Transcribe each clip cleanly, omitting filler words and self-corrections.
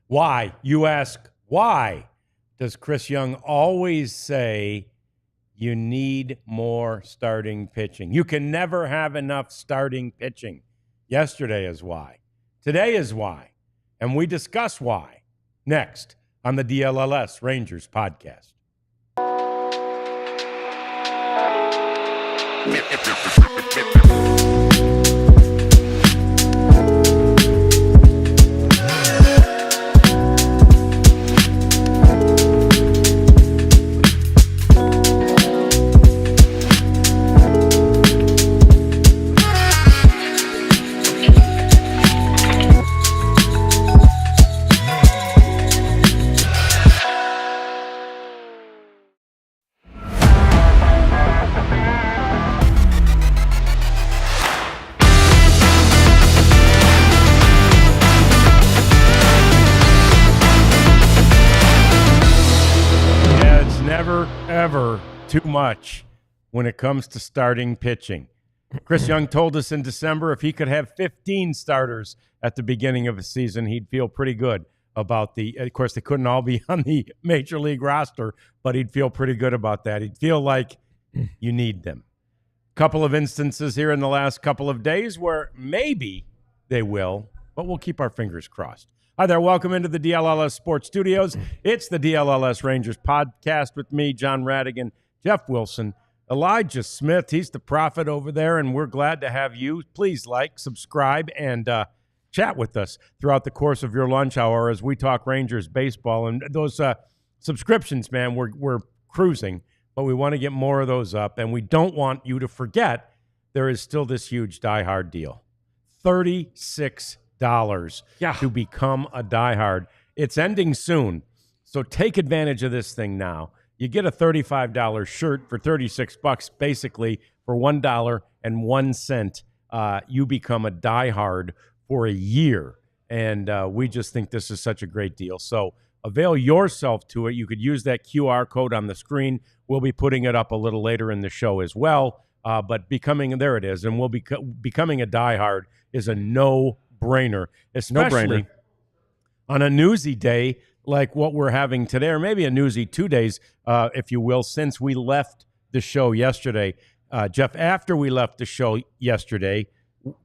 Why? You ask, why does Chris Young always say you need more starting pitching? You can never have enough starting pitching. Yesterday is why. Today is why. And we discuss why next on the DLLS Rangers Podcast. Too much when it comes to starting pitching. Chris Young told us in December if he could have 15 starters at the beginning of a season, he'd feel pretty good about of course, they couldn't all be on the major league roster, but he'd feel pretty good about that. He'd feel like you need them. Couple of instances here in the last couple of days where maybe they will, but we'll keep our fingers crossed. Hi there. Welcome into the DLLS Sports Studios. It's the DLLS Rangers Podcast with me, John Radigan, Jeff Wilson, Elijah Smith. He's the prophet over there, and we're glad to have you. Please like, subscribe, and chat with us throughout the course of your lunch hour as we talk Rangers baseball. And those subscriptions, man, we're cruising, but we want to get more of those up, and we don't want you to forget there is still this huge diehard deal. $36 to become a diehard. It's ending soon, so take advantage of this thing now. You get a $35 shirt for $36, basically for $1.01. You become a diehard for a year, and we just think this is such a great deal. So avail yourself to it. You could use that QR code on the screen. We'll be putting it up a little later in the show as well. But there it is, and becoming a diehard is a no-brainer, especially on a newsy day like what we're having today, or maybe a newsy 2 days, if you will, since we left the show yesterday. Jeff, after we left the show yesterday,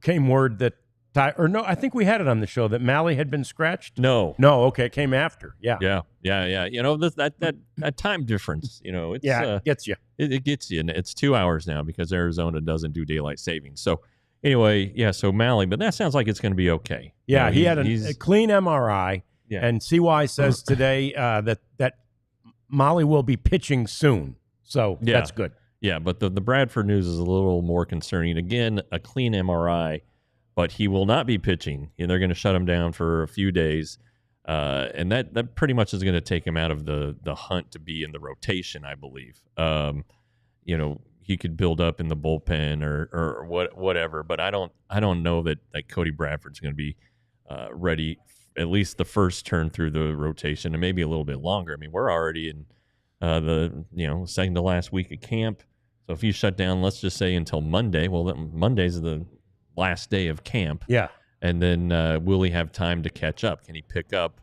came word that, I think we had it on the show, that Malley had been scratched? No, okay, it came after, yeah. Yeah. You know, that time difference, you know, it's, it gets you. It gets you, and it's 2 hours now because Arizona doesn't do daylight savings. So anyway, so Malley, but that sounds like it's going to be okay. Yeah, you know, he had a clean MRI. Yeah. And CY says today that Molly will be pitching soon. So that's good. Yeah, but the Bradford news is a little more concerning. Again, a clean MRI, but he will not be pitching. And they're going to shut him down for a few days. And that pretty much is going to take him out of the hunt to be in the rotation, I believe. You know, he could build up in the bullpen or whatever, but I don't know that Cody Bradford's going to be ready at least the first turn through the rotation, and maybe a little bit longer. I mean, we're already in the second to last week of camp. So if you shut down, let's just say until Monday, well, Monday's the last day of camp. Yeah. And then will he have time to catch up? Can he pick up?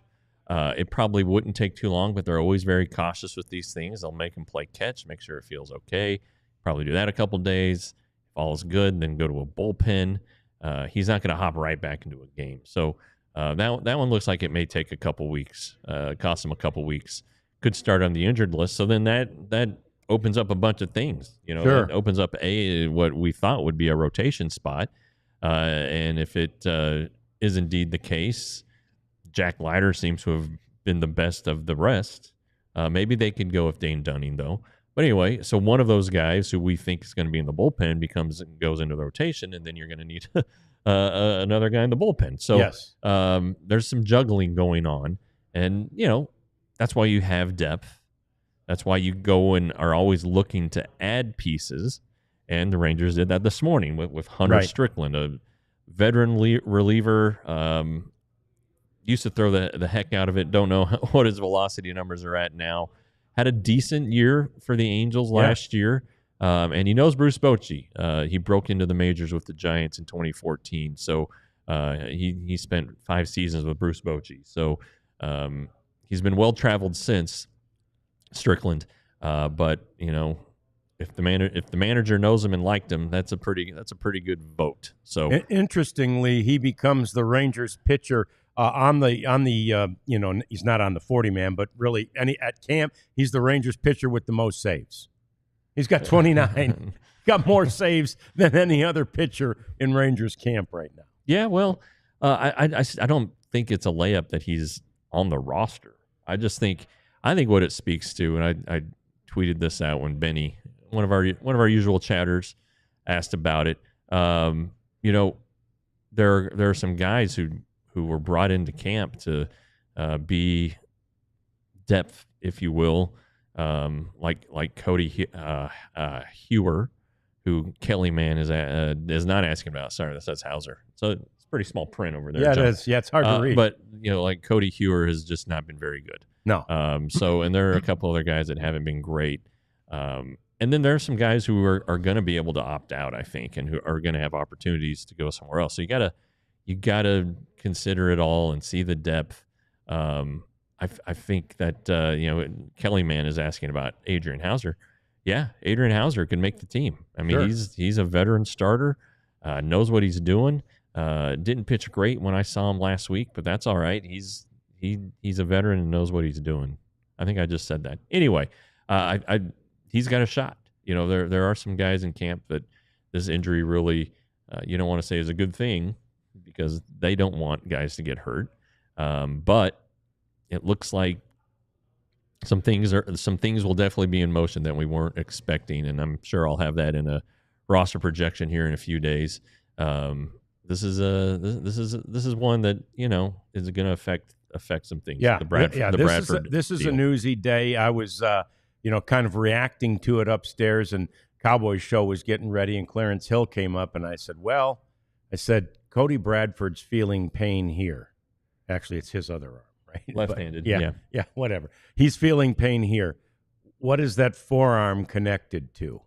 It probably wouldn't take too long, but they're always very cautious with these things. They'll make him play catch, make sure it feels okay. Probably do that a couple days. If all's good, then go to a bullpen. He's not going to hop right back into a game. So that one looks like it may take a couple weeks, cost him a couple weeks. Could start on the injured list. So then that opens up a bunch of things. You know, sure. It opens up what we thought would be a rotation spot. And if it is indeed the case, Jack Leiter seems to have been the best of the rest. Maybe they could go with Dane Dunning, though. But anyway, so one of those guys who we think is going to be in the bullpen goes into the rotation, and then you're going to need another guy in the bullpen. So yes. There's some juggling going on, and that's why you have depth. That's why you go and are always looking to add pieces, and the Rangers did that this morning with Hunter Strickland, a veteran reliever. Used to throw the heck out of it. Don't know what his velocity numbers are at now. Had a decent year for the Angels last year. And he knows Bruce Bochy. He broke into the majors with the Giants in 2014. So he spent 5 seasons with Bruce Bochy. So He's been well traveled since Strickland, but if the manager knows him and liked him, that's a pretty good vote. So interestingly, he becomes the Rangers pitcher on the he's not on the 40-man, but really at camp he's the Rangers pitcher with the most saves. He's got 29. Got more saves than any other pitcher in Rangers camp right now. Yeah, well, I don't think it's a layup that he's on the roster. I think what it speaks to, and I tweeted this out when Benny, one of our usual chatters, asked about it. There are some guys who were brought into camp to be depth, if you will, like Cody Hewer, who Kelly Man is not asking about. Sorry, that's Hauser. So it's pretty small print over there. Yeah, John. it is. Yeah, it's hard to read. But like Cody Hewer has just not been very good. No. And there are a couple other guys that haven't been great. And then there are some guys who are going to be able to opt out, I think, and who are going to have opportunities to go somewhere else. So you gotta consider it all and see the depth. I think that Kelly Man is asking about Adrian Hauser. Yeah, Adrian Hauser can make the team. I mean, Sure. he's a veteran starter, knows what he's doing. Didn't pitch great when I saw him last week, but that's all right. He's a veteran and knows what he's doing. I think I just said that. Anyway, he's got a shot. There are some guys in camp that this injury really you don't want to say is a good thing because they don't want guys to get hurt. But it looks like some things will definitely be in motion that we weren't expecting, and I'm sure I'll have that in a roster projection here in a few days. This is one that is going to affect some things. Yeah, the Bradford. This is a newsy day. I was kind of reacting to it upstairs, and Cowboys show was getting ready, and Clarence Hill came up, and I said, Cody Bradford's feeling pain here. Actually, it's his other arm. Right? Left-handed. Yeah, whatever. He's feeling pain here. What is that forearm connected to?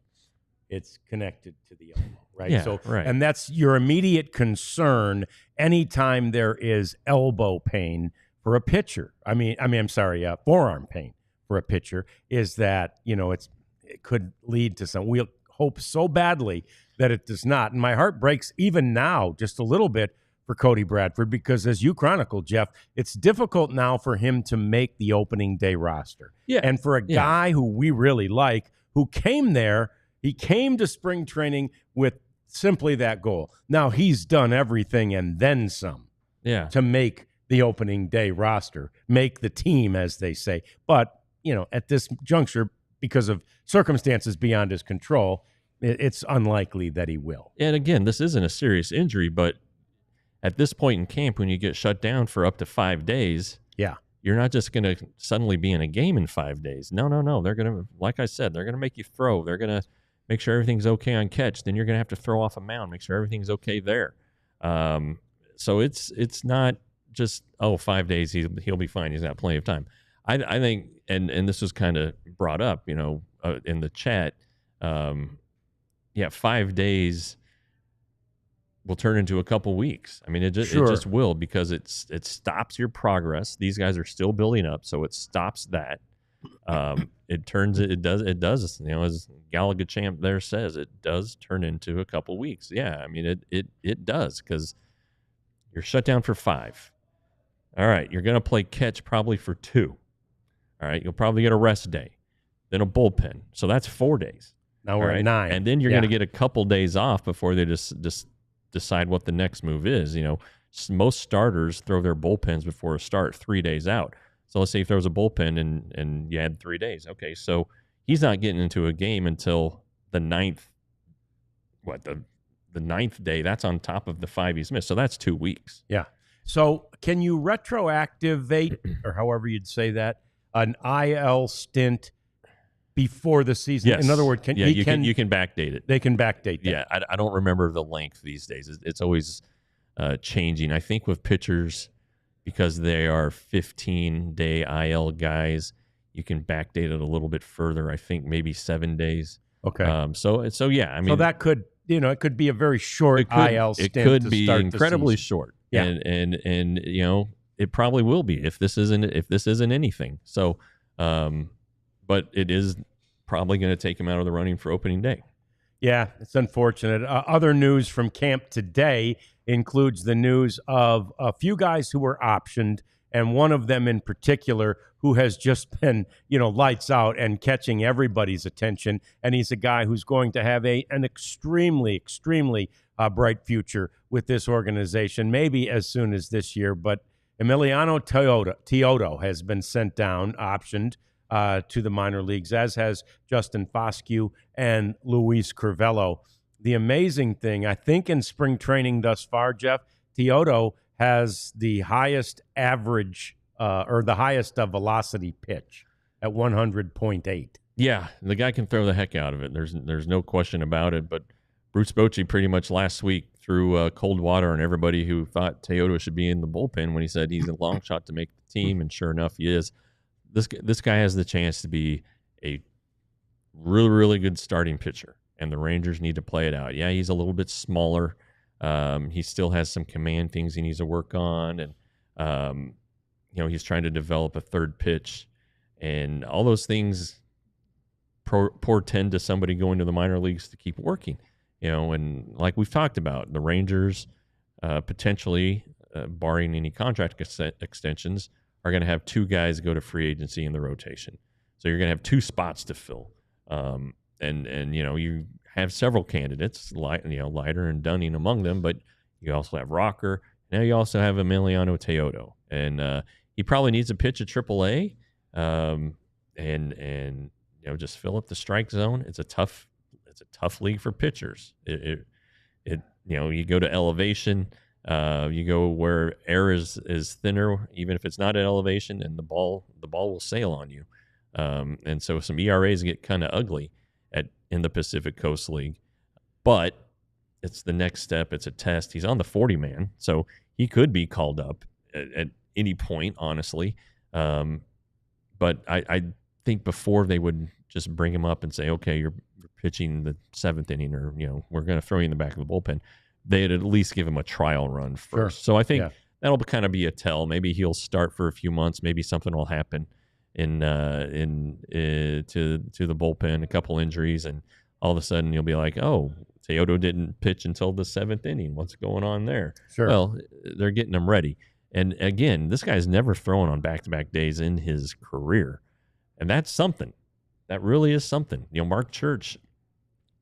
It's connected to the elbow, right? Yeah, right. And that's your immediate concern anytime there is elbow pain for a pitcher. Forearm pain for a pitcher is that, it could lead to some. We'll hope so badly that it does not. And my heart breaks even now just a little bit for Cody Bradford, because as you chronicled, Jeff, it's difficult now for him to make the opening day roster. Yeah. And for a guy who we really like, who came there, he came to spring training with simply that goal. Now he's done everything and then some to make the opening day roster, make the team, as they say. But, at this juncture, because of circumstances beyond his control, it's unlikely that he will. And again, this isn't a serious injury, but at this point in camp, when you get shut down for up to 5 days, you're not just going to suddenly be in a game in 5 days. No. They're going to, like I said, they're going to make you throw. They're going to make sure everything's okay on catch. Then you're going to have to throw off a mound, make sure everything's okay there. So it's not just, 5 days, he'll be fine. He's got plenty of time. I think, and this was kind of brought up, in the chat. 5 days will turn into a couple weeks. I mean, it just will, because it stops your progress. These guys are still building up, so it stops that. It does. As Gallagher Champ there says, it does turn into a couple weeks. Yeah, I mean, it does, because you're shut down for 5. All right, you're going to play catch probably for 2. All right, you'll probably get a rest day, then a bullpen. So that's 4 days. Now we're at 9. And then you're going to get a couple days off before they just decide what the next move is. Most starters throw their bullpens before a start 3 days out. So let's say he throws a bullpen and you had 3 days. Okay, so he's not getting into a game until the 9th. The 9th day? That's on top of the 5 he's missed. So that's 2 weeks. Yeah. So can you retroactivate, or however you'd say that, an IL stint before the season? Yes. In other words, you can backdate it. They can backdate that. Yeah, I don't remember the length these days. It's always changing. I think with pitchers, because they are 15-day IL guys, you can backdate it a little bit further. I think maybe 7 days. Okay. So yeah, I mean, so that could, it could be a very short IL stint. It could to be start incredibly the season. short. Yeah. And it probably will be if this isn't anything. So, but it is probably going to take him out of the running for opening day. Yeah, it's unfortunate. Other news from camp today includes the news of a few guys who were optioned, and one of them in particular who has just been, lights out and catching everybody's attention. And he's a guy who's going to have an extremely, extremely bright future with this organization, maybe as soon as this year. But Emiliano Teodo has been sent down, optioned to the minor leagues, as has Justin Foscue and Luis Curvelo. The amazing thing, I think in spring training thus far, Jeff, Teodo has the highest average or the highest velocity pitch at 100.8. Yeah, the guy can throw the heck out of it. There's no question about it. But Bruce Bochy pretty much last week threw cold water on everybody who thought Teodo should be in the bullpen when he said he's a long shot to make the team, and sure enough, he is. This guy has the chance to be a really, really good starting pitcher, and the Rangers need to play it out. Yeah, he's a little bit smaller. He still has some command things he needs to work on, and he's trying to develop a third pitch, and all those things portend to somebody going to the minor leagues to keep working. And like we've talked about, the Rangers potentially, barring any contract extensions, are going to have two guys go to free agency in the rotation. So you're going to have two spots to fill. And you have several candidates, Leiter and Dunning among them, but you also have Rocker. Now you also have Emiliano Teodo. And he probably needs a pitch at AAA and just fill up the strike zone. It's a tough league for pitchers. You go to elevation, you go where air is thinner, even if it's not at elevation, and the ball will sail on you. And so some ERAs get kind of ugly in the Pacific Coast League, but it's the next step. It's a test. He's on the 40-man, so he could be called up at any point, honestly. But I think before they would just bring him up and say, okay, you're pitching the seventh inning, or we're going to throw you in the back of the bullpen, they'd at least give him a trial run first. Sure. So I think that'll kind of be a tell. Maybe he'll start for a few months. Maybe something will happen to the bullpen, a couple injuries, and all of a sudden you'll be like, oh, Teodo didn't pitch until the seventh inning. What's going on there? Sure. Well, they're getting him ready. And again, this guy's never thrown on back-to-back days in his career, and that's something. That really is something. Mark Church,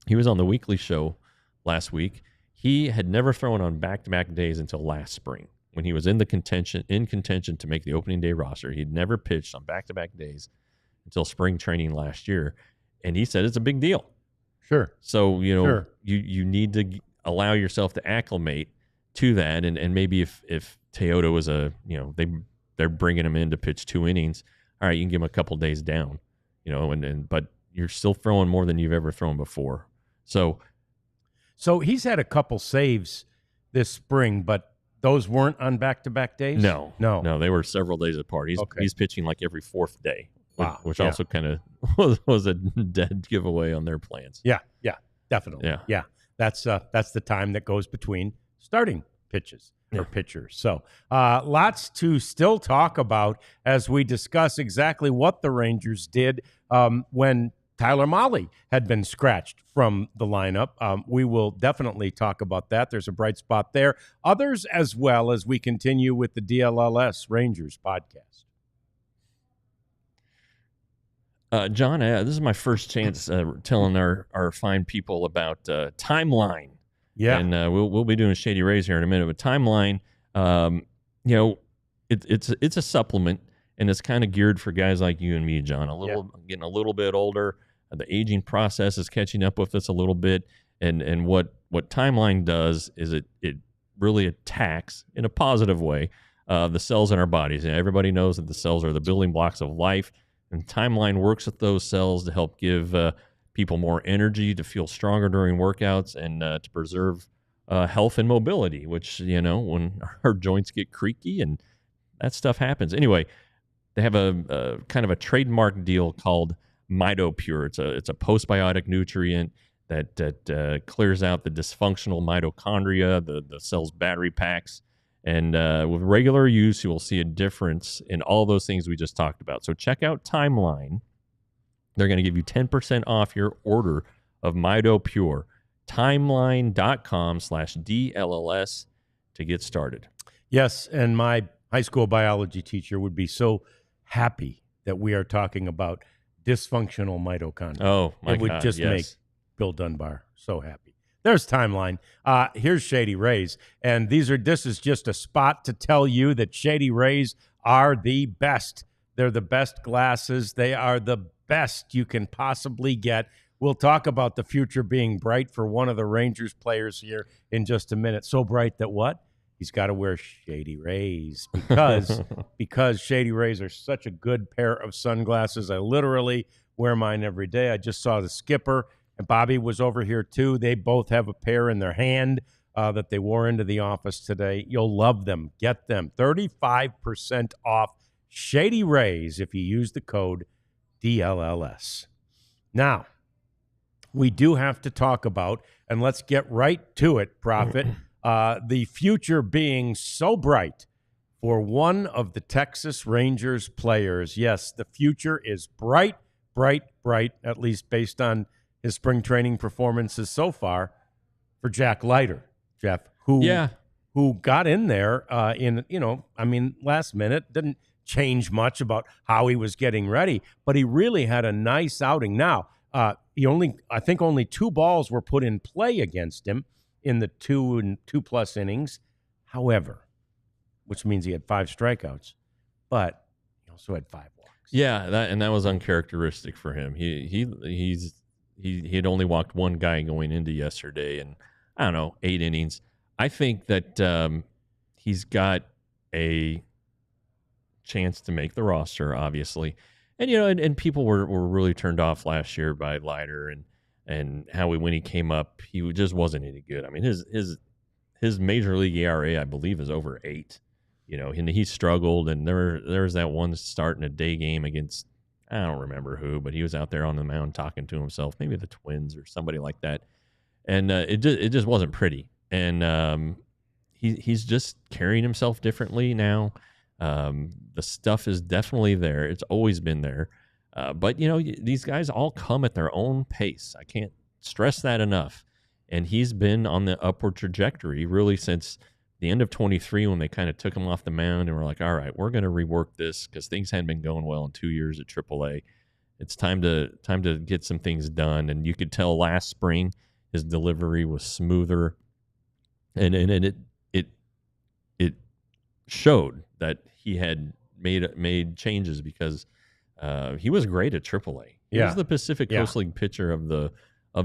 he was on the weekly show last week. He had never thrown on back-to-back days until last spring when he was in contention to make the opening day roster. He'd never pitched on back-to-back days until spring training last year, and he said it's a big deal. Sure. So, you need to allow yourself to acclimate to that, and maybe if Teodo is they're bringing him in to pitch 2 innings, all right, you can give him a couple days down, but you're still throwing more than you've ever thrown before. So he's had a couple saves this spring, but those weren't on back-to-back days? No, they were several days apart. He's pitching like every fourth day, which also kind of was a dead giveaway on their plans. Yeah, definitely. Yeah. That's the time that goes between starting pitches or pitchers. So lots to still talk about as we discuss exactly what the Rangers did when Tyler Mahle had been scratched from the lineup. We will definitely talk about that. There's a bright spot there. Others as well as we continue with the DLLS Rangers podcast. John, this is my first chance telling our fine people about Timeline. Yeah, and we'll be doing Shady Rays here in a minute. But Timeline, it's a supplement, and it's kind of geared for guys like you and me, John. Getting a little bit older. The aging process is catching up with us a little bit, and what Timeline does is it really attacks in a positive way the cells in our bodies. And everybody knows that the cells are the building blocks of life, and Timeline works with those cells to help give people more energy, to feel stronger during workouts, and to preserve health and mobility, which, when our joints get creaky and that stuff happens. Anyway, they have a kind of a trademark deal called MitoPure. It's a postbiotic nutrient that clears out the dysfunctional mitochondria, the cell's battery packs, And with regular use, you will see a difference in all those things we just talked about. So check out Timeline. They're going to give you 10% off your order of Mido Pure. Timeline.com/DLLS to get started. Yes, and my high school biology teacher would be so happy that we are talking about dysfunctional mitochondria. Oh, my God, it would just make Bill Dunbar so happy. There's Timeline. Here's Shady Rays, and this is just a spot to tell you that Shady Rays are the best. They're the best glasses. They are the best you can possibly get. We'll talk about the future being bright for one of the Rangers players here in just a minute. So bright that what? He's got to wear Shady Rays because Shady Rays are such a good pair of sunglasses. I literally wear mine every day. I just saw the skipper, and Bobby was over here too. They both have a pair in their hand that they wore into the office today. You'll love them. Get them. 35% off Shady Rays if you use the code DLLS. Now, we do have to talk about, and let's get right to it, Prophet, the future being so bright for one of the Texas Rangers players. Yes, the future is bright, bright, bright, at least based on his spring training performances so far, for Jack Leiter, Jeff, who got in there last minute, didn't change much about how he was getting ready, but he really had a nice outing. Now, I think only 2 balls were put in play against him in the 2 and 2+ innings. However, which means he had 5 strikeouts, but he also had 5 walks. Yeah, that was uncharacteristic for him. He had only walked 1 guy going into yesterday, and I don't know, 8 innings. I think that he's got a chance to make the roster, obviously. And and people were really turned off last year by Leiter and how when he came up, he just wasn't any good. I mean, his major league ERA, I believe, is over 8. And he struggled, and there was that one start in a day game against, I don't remember who, but he was out there on the mound talking to himself, maybe the Twins or somebody like that, and it just wasn't pretty. And he's just carrying himself differently now. The stuff is definitely there. It's always been there. But, these guys all come at their own pace. I can't stress that enough. And he's been on the upward trajectory really since the end of 23 when they kind of took him off the mound and were like, all right, we're going to rework this because things hadn't been going well in 2 years at AAA. It's time to get some things done. And you could tell last spring his delivery was smoother. And it showed that he had made changes because he was great at AAA. He was the Pacific Coast League pitcher of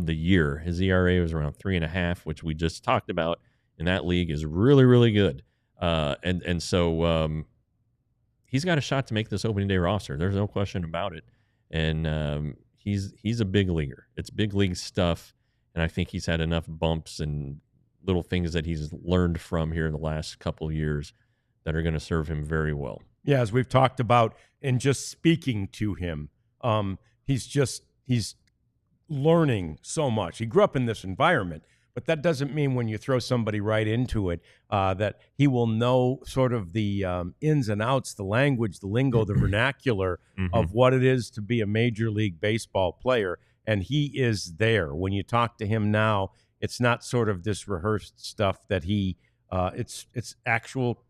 the year. His ERA was around 3.5, which we just talked about, and that league is really, really good. And so he's got a shot to make this opening day roster. There's no question about it. And he's a big leaguer. It's big league stuff, and I think he's had enough bumps and little things that he's learned from here in the last couple of years that are going to serve him very well. Yeah, as we've talked about, and just speaking to him, he's learning so much. He grew up in this environment, but that doesn't mean when you throw somebody right into it that he will know sort of the ins and outs, the language, the lingo, the vernacular of what it is to be a Major League Baseball player. And he is there. When you talk to him now, it's not sort of this rehearsed stuff that it's actual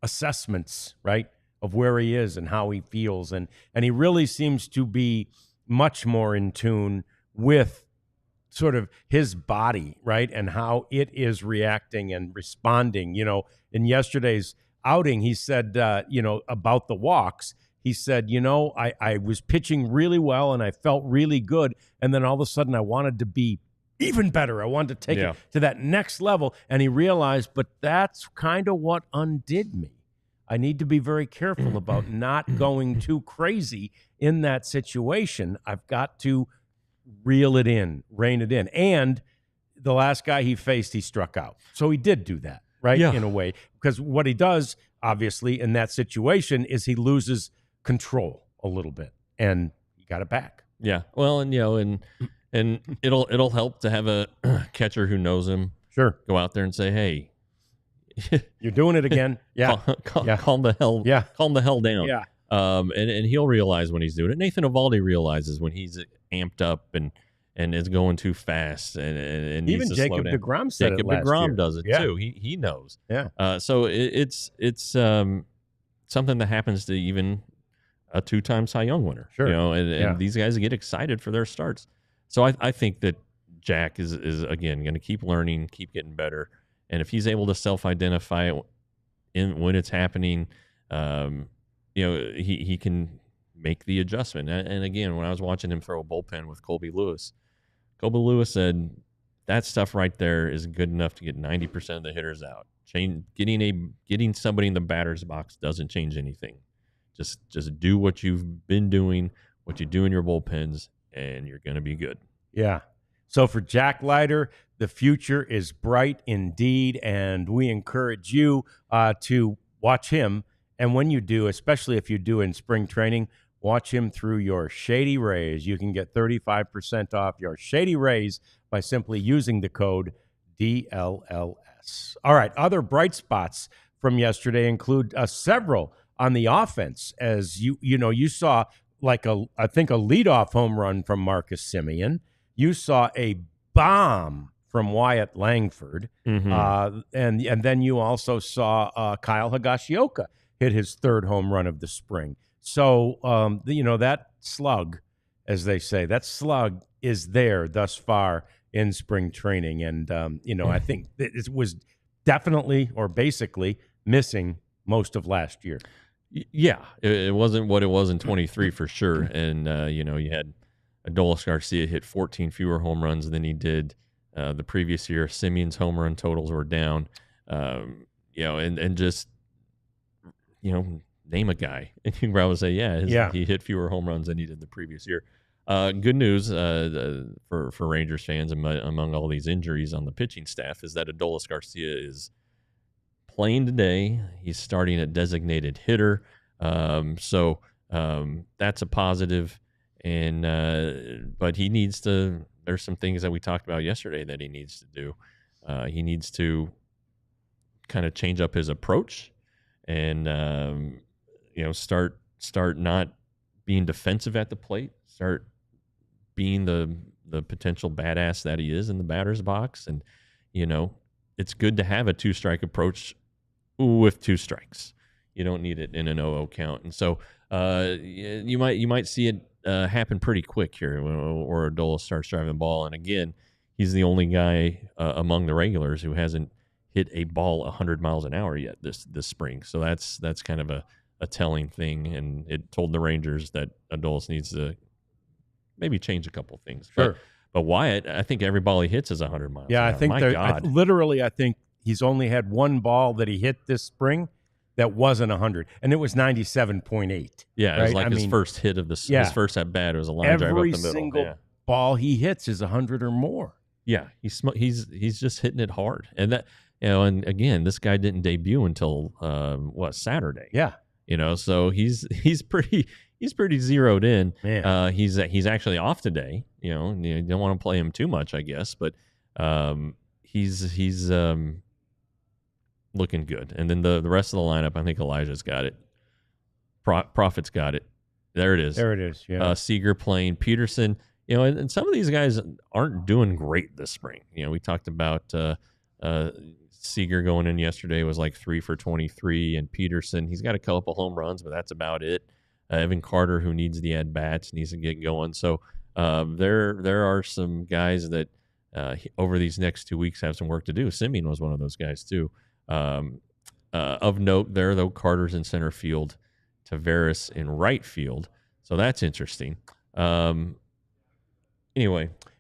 assessments, right, of where he is and how he feels. And he really seems to be much more in tune with sort of his body, right, and how it is reacting and responding. In yesterday's outing, he said, about the walks, he said, I was pitching really well and I felt really good. And then all of a sudden I wanted to be even better. I wanted to take it to that next level. And he realized, but that's kind of what undid me. I need to be very careful about not going too crazy in that situation. I've got to reel it in, rein it in. And the last guy he faced, he struck out. So he did do that, right, in a way. Because what he does, obviously, in that situation is he loses control a little bit. And he got it back. Yeah. Well, and it'll help to have a catcher who knows him. Sure. Go out there and say, hey, You're doing it again. Yeah. Calm the hell. Yeah. Calm the hell down. Yeah. And he'll realize when he's doing it. Nathan Eovaldi realizes when he's amped up and is going too fast and even needs to Jacob slow down. deGrom said Jacob it last deGrom year. does it too. He knows. Yeah. So it's something that happens to even a 2-time Cy Young winner. Sure. And these guys get excited for their starts. So I think that Jack is again going to keep learning, keep getting better, and if he's able to self-identify it when it's happening, he can make the adjustment. And again, when I was watching him throw a bullpen with Colby Lewis said that stuff right there is good enough to get 90% of the hitters out. Getting somebody in the batter's box doesn't change anything. Just do what you've been doing, what you do in your bullpens, and you're going to be good. Yeah. So for Jack Leiter, the future is bright indeed, and we encourage you to watch him. And when you do, especially if you do in spring training, watch him through your Shady Rays. You can get 35% off your Shady Rays by simply using the code DLLS. All right, other bright spots from yesterday include several on the offense. As you saw like I think a leadoff home run from Marcus Semien. You saw a bomb from Wyatt Langford, and then you also saw Kyle Higashioka hit his third home run of the spring. So, that slug, as they say, that slug is there thus far in spring training. And, I think it was definitely or basically missing most of last year. Yeah, it wasn't what it was in 23 for sure. And, you had Adolis Garcia hit 14 fewer home runs than he did the previous year. Semien's home run totals were down, and just, name a guy. And you can probably say, he hit fewer home runs than he did the previous year. Good news for Rangers fans among all these injuries on the pitching staff is that Adolis Garcia is playing today. He's starting at designated hitter. So that's a positive. And but he needs to. There's some things that we talked about yesterday that he needs to do. He needs to kind of change up his approach, and start not being defensive at the plate. Start being the potential badass that he is in the batter's box. And it's good to have a 2-strike approach with 2 strikes. You don't need it in an 0-0 count, and so you might see it happen pretty quick here, or Adolis starts driving the ball. And again, he's the only guy among the regulars who hasn't hit a ball 100 miles an hour yet this spring. So that's kind of a telling thing, and it told the Rangers that Adolis needs to maybe change a couple things. Sure. But Wyatt, I think every ball he hits is 100 miles an hour. I think I think he's only had one ball that he hit this spring that wasn't 100, and it was 97.8. Yeah, it was like his first hit of his first at bat. It was a line drive up the middle. Every single ball he hits is 100 or more. Yeah, he's just hitting it hard, and that and again, this guy didn't debut until Saturday. Yeah, so he's pretty zeroed in. Man. He's actually off today. You don't want to play him too much, I guess, but he's looking good. And then the rest of the lineup, I think Elijah's got it. Prophet's got it. There it is. Yeah. Seager playing. Peterson, and some of these guys aren't doing great this spring. We talked about Seager going in yesterday was like 3 for 23, and Peterson, he's got a couple home runs, but that's about it. Evan Carter, who needs the at-bats, needs to get going. So there are some guys that over these next 2 weeks have some work to do. Semien was one of those guys too. Of note there, though, Carter's in center field, Tavares in right field. So that's interesting. Anyway.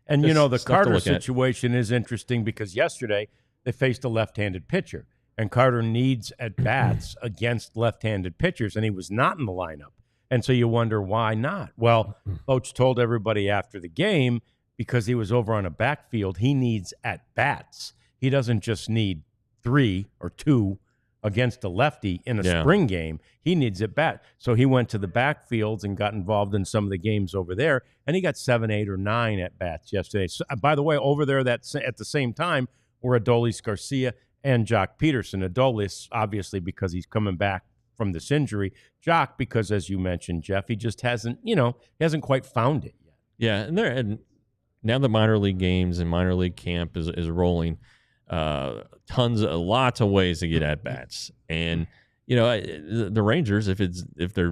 And, the Carter situation is interesting because yesterday they faced a left-handed pitcher, and Carter needs at-bats against left-handed pitchers, and he was not in the lineup. And so you wonder why not. Well, Coach told everybody after the game because he was over on a backfield, he needs at-bats. He doesn't just need 3 or 2 against a lefty in a spring game. He needs at bat. So he went to the backfields and got involved in some of the games over there, and he got 7, 8, or 9 at bats yesterday. So, by the way, over there at the same time were Adolis Garcia and Jock Peterson. Adolis, obviously, because he's coming back from this injury. Jock, because as you mentioned, Jeff, he just hasn't quite found it yet. Yeah, and now the minor league games and minor league camp is rolling. Lots of ways to get at bats, and the Rangers, if they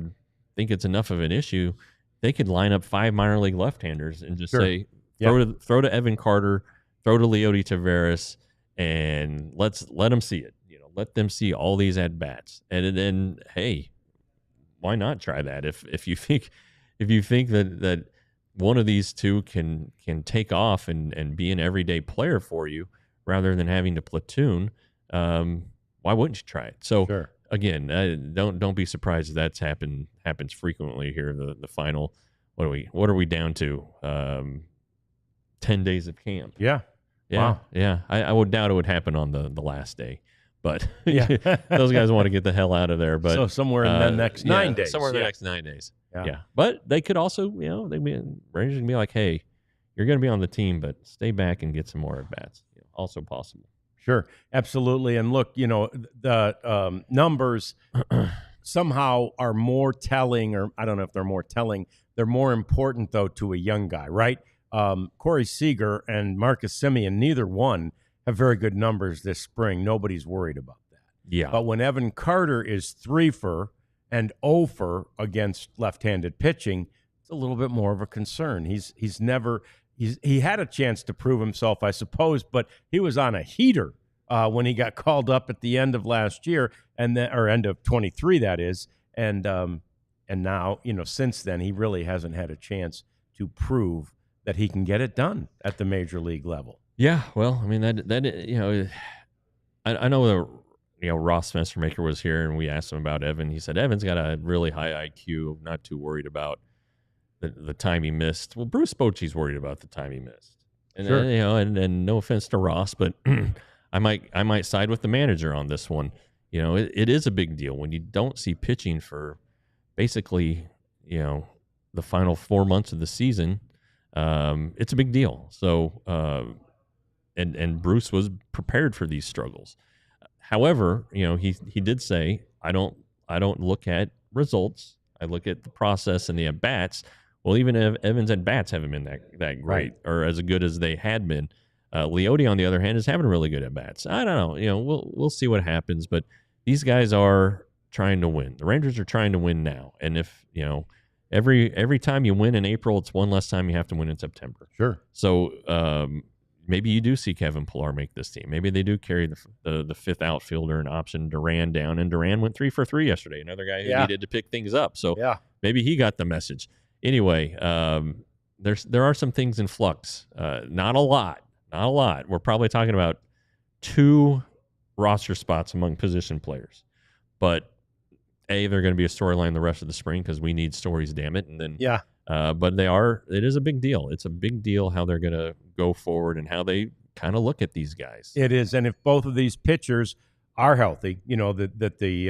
think it's enough of an issue, they could line up 5 minor league left-handers and just say throw to Evan Carter, throw to Leody Taveras, and let them see it. Let them see all these at bats, and then hey, why not try that? If you think that one of these two can take off and be an everyday player for you rather than having to platoon, why wouldn't you try it? So again, don't be surprised if that's happens frequently here. The final, what are we down to? 10 days of camp. Yeah. Wow. Yeah. I would doubt it would happen on the last day. But those guys want to get the hell out of there. But so somewhere in the next 9 days. Somewhere in the next 9 days. Yeah. But they could also, Rangers can be like, hey, you're going to be on the team, but stay back and get some more at bats. Also possible. Sure, absolutely. And look, the numbers somehow are more telling, or I don't know if they're more telling. They're more important though to a young guy, right? Corey Seager and Marcus Semien, neither one have very good numbers this spring. Nobody's worried about that. Yeah. But when Evan Carter is 3-for and 0-for against left-handed pitching, it's a little bit more of a concern. He had a chance to prove himself, I suppose, but he was on a heater when he got called up at the end of last year, or end of 23, that is. And now, since then, he really hasn't had a chance to prove that he can get it done at the major league level. Yeah, well, I mean I know Ross Fenstermaker was here and we asked him about Evan. He said Evan's got a really high IQ, not too worried about the time he missed. Well, Bruce Bochy's worried about the time he missed, and sure. And no offense to Ross, but I might side with the manager on this one. It is a big deal when you don't see pitching for basically the final 4 months of the season. It's a big deal. So and Bruce was prepared for these struggles. However, he did say I don't look at results. I look at the process and the at bats. Well, even if Evans at bats haven't been that great or as good as they had been. Leody, on the other hand, is having really good at bats. I don't know. We'll see what happens, but these guys are trying to win. The Rangers are trying to win now, and if every time you win in April, it's one less time you have to win in September. Sure. So maybe you do see Kevin Pillar make this team. Maybe they do carry the fifth outfielder and option Duran down, and Duran went 3 for 3 yesterday. Another guy who needed to pick things up. So maybe he got the message. Anyway, there are some things in flux. Not a lot. We're probably talking about 2 roster spots among position players. But they're going to be a storyline the rest of the spring because we need stories, damn it. And then but it is a big deal. It's a big deal how they're going to go forward and how they kind of look at these guys. It is. And if both of these pitchers are healthy, that the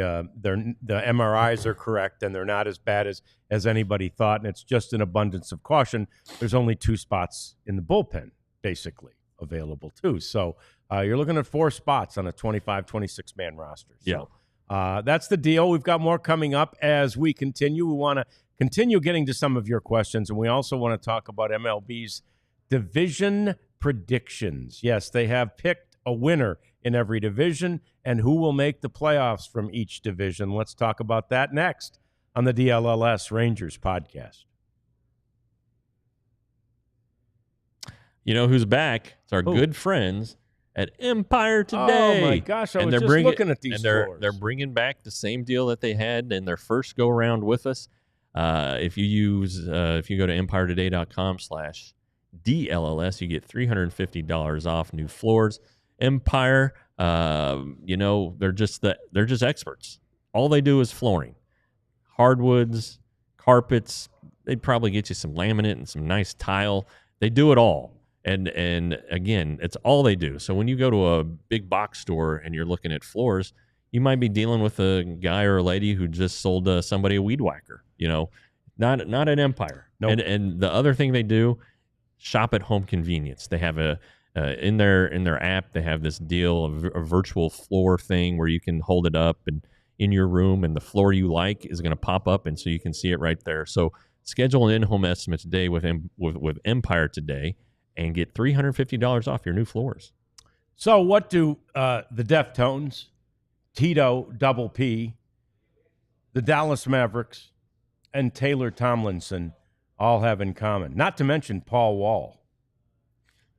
MRIs are correct and they're not as bad as anybody thought, and it's just an abundance of caution, there's only 2 spots in the bullpen basically available too. So you're looking at 4 spots on a 25, 26-man roster. So that's the deal. We've got more coming up as we continue. We want to continue getting to some of your questions, and we also want to talk about MLB's division predictions. Yes, they have picked a winner in every division and who will make the playoffs from each division. Let's talk about that next on the DLLS Rangers Podcast. You know who's back? It's our good friends at Empire Today. Oh, my gosh. I was just looking at these floors. They're bringing back the same deal that they had in their first go-around with us. If you go to empiretoday.com/DLLS, you get $350 off new floors. Empire, they're just experts. All they do is flooring, hardwoods, carpets. They'd probably get you some laminate and some nice tile. They do it all. And again, it's all they do. So when you go to a big box store and you're looking at floors, you might be dealing with a guy or a lady who just sold somebody a weed whacker. Not an Empire. Nope. And the other thing they do, shop at home convenience. They have a In their app, they have this deal of a virtual floor thing where you can hold it up and in your room, and the floor you like is going to pop up, and so you can see it right there. So schedule an in-home estimate today with Empire today, and get $350 off your new floors. So what do the Deftones, Tito Double P, the Dallas Mavericks, and Taylor Tomlinson all have in common? Not to mention Paul Wall.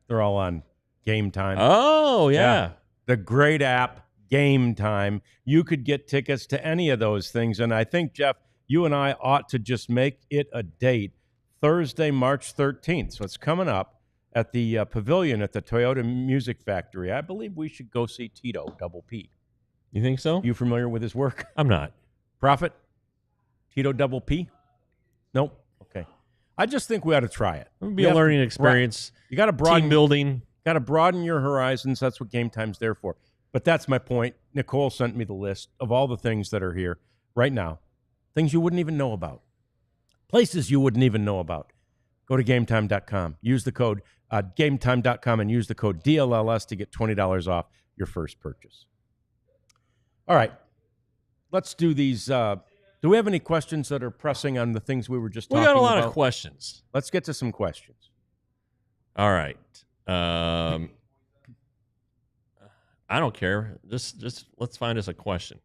They're all on Game Time. Oh, yeah. The great app, Game Time. You could get tickets to any of those things. And I think, Jeff, you and I ought to just make it a date, Thursday, March 13th. So it's coming up at the Pavilion at the Toyota Music Factory. I believe we should go see Tito Double P. You think so? You familiar with his work? I'm not. Prophet? Tito Double P? Nope. Okay. I just think we ought to try it. It would be a learning experience. You got to broaden team building. Got to broaden your horizons. That's what Game Time's there for. But that's my point. Nicole sent me the list of all the things that are here right now. Things you wouldn't even know about. Places you wouldn't even know about. Go to GameTime.com. Use the code GameTime.com and use the code DLLS to get $20 off your first purchase. All right. Let's do these. Do we have any questions that are pressing on the things we were just talking about? We got a lot of questions. Let's get to some questions. All right. I don't care. Just let's find us a question.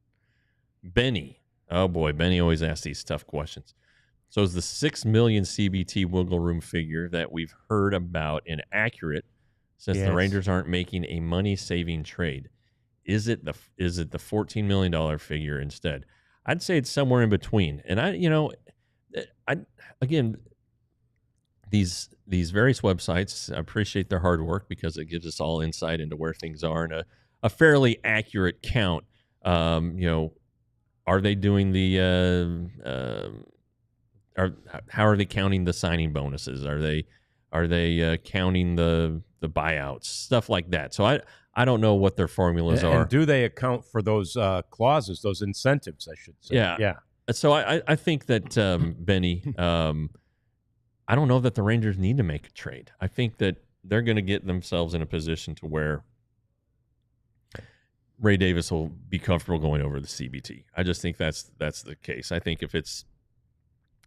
Benny. Oh, boy. Benny always asks these tough questions. So is the 6 million CBT wiggle room figure that we've heard about inaccurate since the Rangers aren't making a money-saving trade? Is it the $14 million figure instead? I'd say it's somewhere in between. And again, these various websites, I appreciate their hard work because it gives us all insight into where things are and a fairly accurate count. Are they doing how are they counting the signing bonuses? Are they counting the buyouts, stuff like that? So I don't know what their formulas are. And do they account for those clauses, those incentives, I should say? Yeah. So I think that, Benny, I don't know that the Rangers need to make a trade. I think that they're going to get themselves in a position to where Ray Davis will be comfortable going over the CBT. I just think that's the case. I think if it's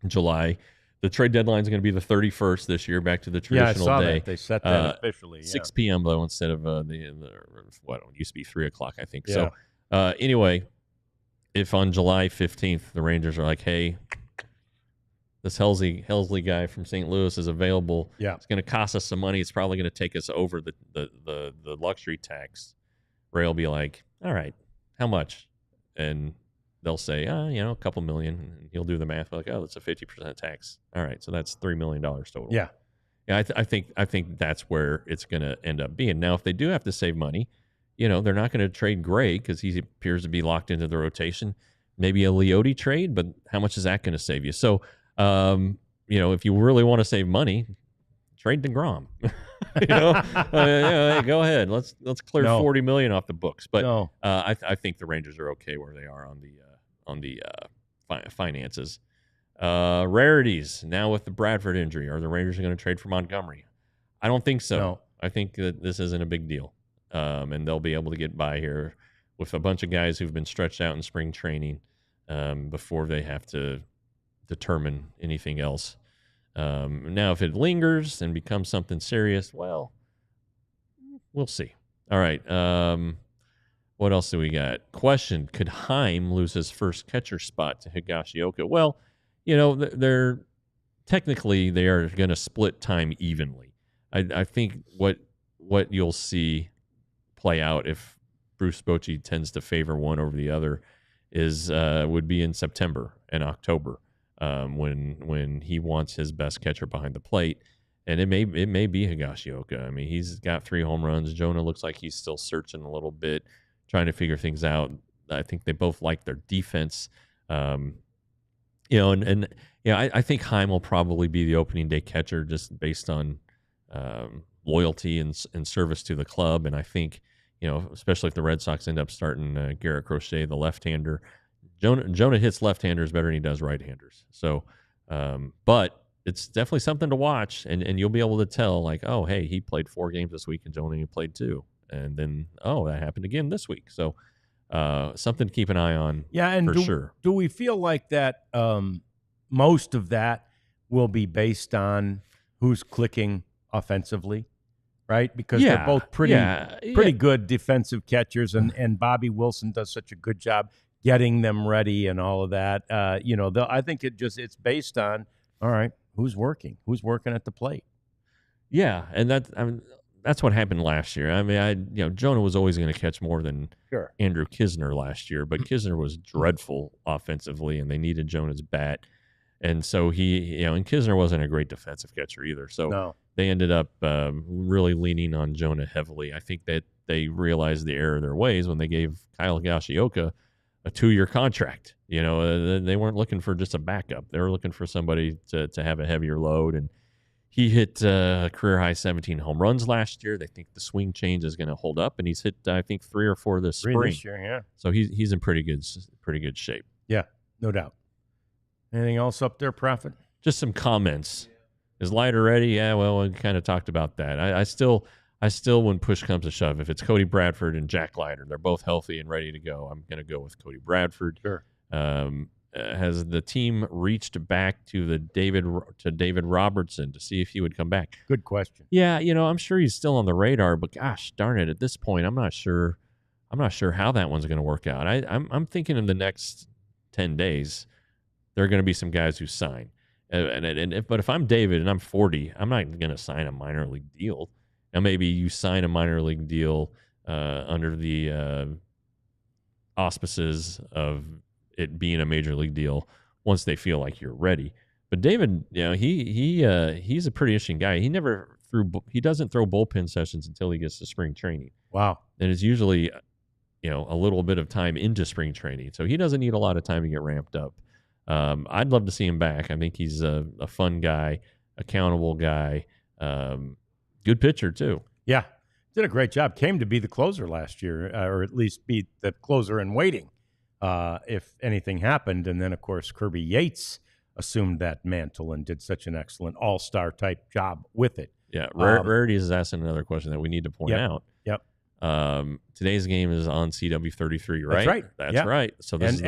July, the trade deadline is going to be the 31st this year, back to the traditional day. That. They set that officially. 6 p.m. though, instead of what it used to be 3 o'clock, I think. Yeah. So anyway, if on July 15th the Rangers are like, hey, this Helsley guy from St. Louis is available. Yeah. It's going to cost us some money. It's probably going to take us over the luxury tax. Ray will be like, all right, how much? And they'll say, a couple million. And he'll do the math. Like, that's a 50% tax. All right, so that's $3 million total. Yeah. Yeah, I think that's where it's going to end up being. Now, if they do have to save money, they're not going to trade Gray because he appears to be locked into the rotation. Maybe a Leote trade, but how much is that going to save you? So, if you really want to save money, trade deGrom. Go ahead. Let's clear $40 million off the books. But I think the Rangers are okay where they are on the finances. Rarities now with the Bradford injury. Are the Rangers going to trade for Montgomery? I don't think so. No. I think that this isn't a big deal, and they'll be able to get by here with a bunch of guys who've been stretched out in spring training before they have to determine anything else. Now, if it lingers and becomes something serious, well, we'll see. All right. What else do we got? Question: could Heim lose his first catcher spot to Higashioka? Well, they're technically they are going to split time evenly. I think what you'll see play out if Bruce Bochy tends to favor one over the other is would be in September and October. When he wants his best catcher behind the plate, and it may be Higashioka. I mean, he's got 3 home runs. Jonah looks like he's still searching a little bit, trying to figure things out. I think they both like their defense, I think Heim will probably be the opening day catcher just based on loyalty and service to the club. And I think especially if the Red Sox end up starting Garrett Crochet, the left-hander. Jonah hits left-handers better than he does right-handers. So, but it's definitely something to watch, and you'll be able to tell, like, oh, hey, he played 4 games this week and Jonah only played 2. And then, oh, that happened again this week. So something to keep an eye on and sure. Do we feel like that most of that will be based on who's clicking offensively, right? Because they're both pretty good defensive catchers, and Bobby Wilson does such a good job getting them ready and all of that. I think it's based on, all right, who's working at the plate. Yeah, and that's what happened last year. I mean, Jonah was always going to catch more than Andrew Kisner last year, but Kisner was dreadful offensively, and they needed Jonah's bat. And so and Kisner wasn't a great defensive catcher either. So they ended up really leaning on Jonah heavily. I think that they realized the error of their ways when they gave Kyle Higashioka a 2-year contract. They weren't looking for just a backup. They were looking for somebody to have a heavier load. And he hit a career-high 17 home runs last year. They think the swing change is going to hold up, and he's hit, I think, 3 or 4 this spring. This year, yeah. So he's in pretty good shape. Yeah, no doubt. Anything else up there, Prophet? Just some comments. Is Leiter ready? Yeah, well, we kind of talked about that. I still, when push comes to shove, if it's Cody Bradford and Jack Leiter, they're both healthy and ready to go, I'm going to go with Cody Bradford. Sure. Has the team reached back to David Robertson to see if he would come back? Good question. Yeah, I'm sure he's still on the radar, but gosh darn it, at this point, I'm not sure how that one's going to work out. I'm thinking in the next 10 days, there are going to be some guys who sign. But if I'm David and I'm 40, I'm not going to sign a minor league deal. Now, maybe you sign a minor league deal under the auspices of it being a major league deal once they feel like you're ready. But David, he's a pretty interesting guy. He doesn't throw bullpen sessions until he gets to spring training. Wow. And it's usually, a little bit of time into spring training. So he doesn't need a lot of time to get ramped up. I'd love to see him back. I think he's a fun guy, accountable guy, good pitcher too. Yeah, did a great job. Came to be the closer last year, or at least be the closer in waiting if anything happened. And then, of course, Kirby Yates assumed that mantle and did such an excellent all-star type job with it. Yeah, Rarities is asking another question that we need to point out. Yep. Today's game is on CW33, right? That's right. That's right. So this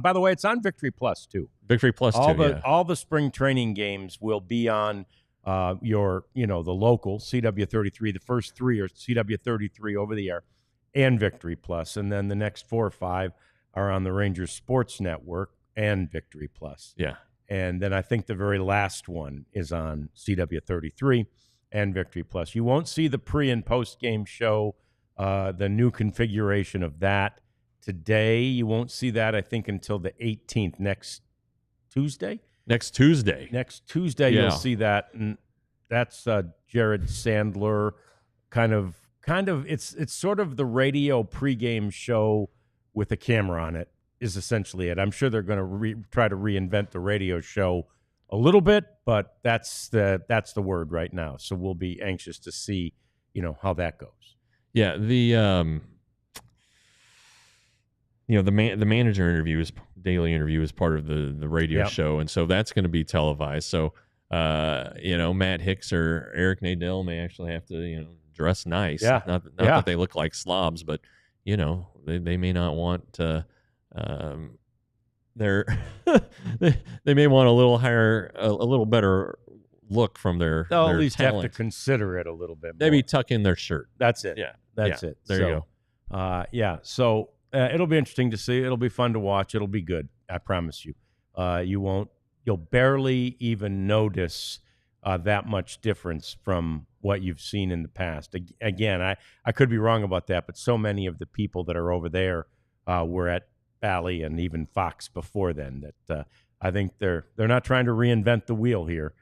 by the way, it's on Victory Plus too. Victory Plus too. All the spring training games will be on the local CW33. The first 3 are CW33 over the air and Victory Plus, and then the next 4 or 5 are on the Rangers Sports Network and Victory Plus. Yeah. And then I think the very last one is on CW33 and Victory Plus. You won't see the pre and post game show. The new configuration of that today. You won't see that, I think, until the 18th, next Tuesday. Next Tuesday, you'll see that, and that's Jared Sandler. Kind of. It's sort of the radio pregame show with a camera on it is essentially it. I'm sure they're going to try to reinvent the radio show a little bit, but that's the word right now. So we'll be anxious to see, how that goes. Yeah, the manager interview daily interview is part of the radio show, and so that's going to be televised. So Matt Hicks or Eric Nadel may actually have to dress nice. Yeah. Not that they look like slobs, but they may not want to. They may want a little higher, a little better look from their. They'll their at least talent. have to consider it a little bit more. Maybe tuck in their shirt. That's it. Yeah. That's it. There you go. So it'll be interesting to see. It'll be fun to watch. It'll be good. I promise you. You'll barely even notice that much difference from what you've seen in the past. Again, I could be wrong about that, but so many of the people that are over there were at Bally and even Fox before then that I think they're not trying to reinvent the wheel here.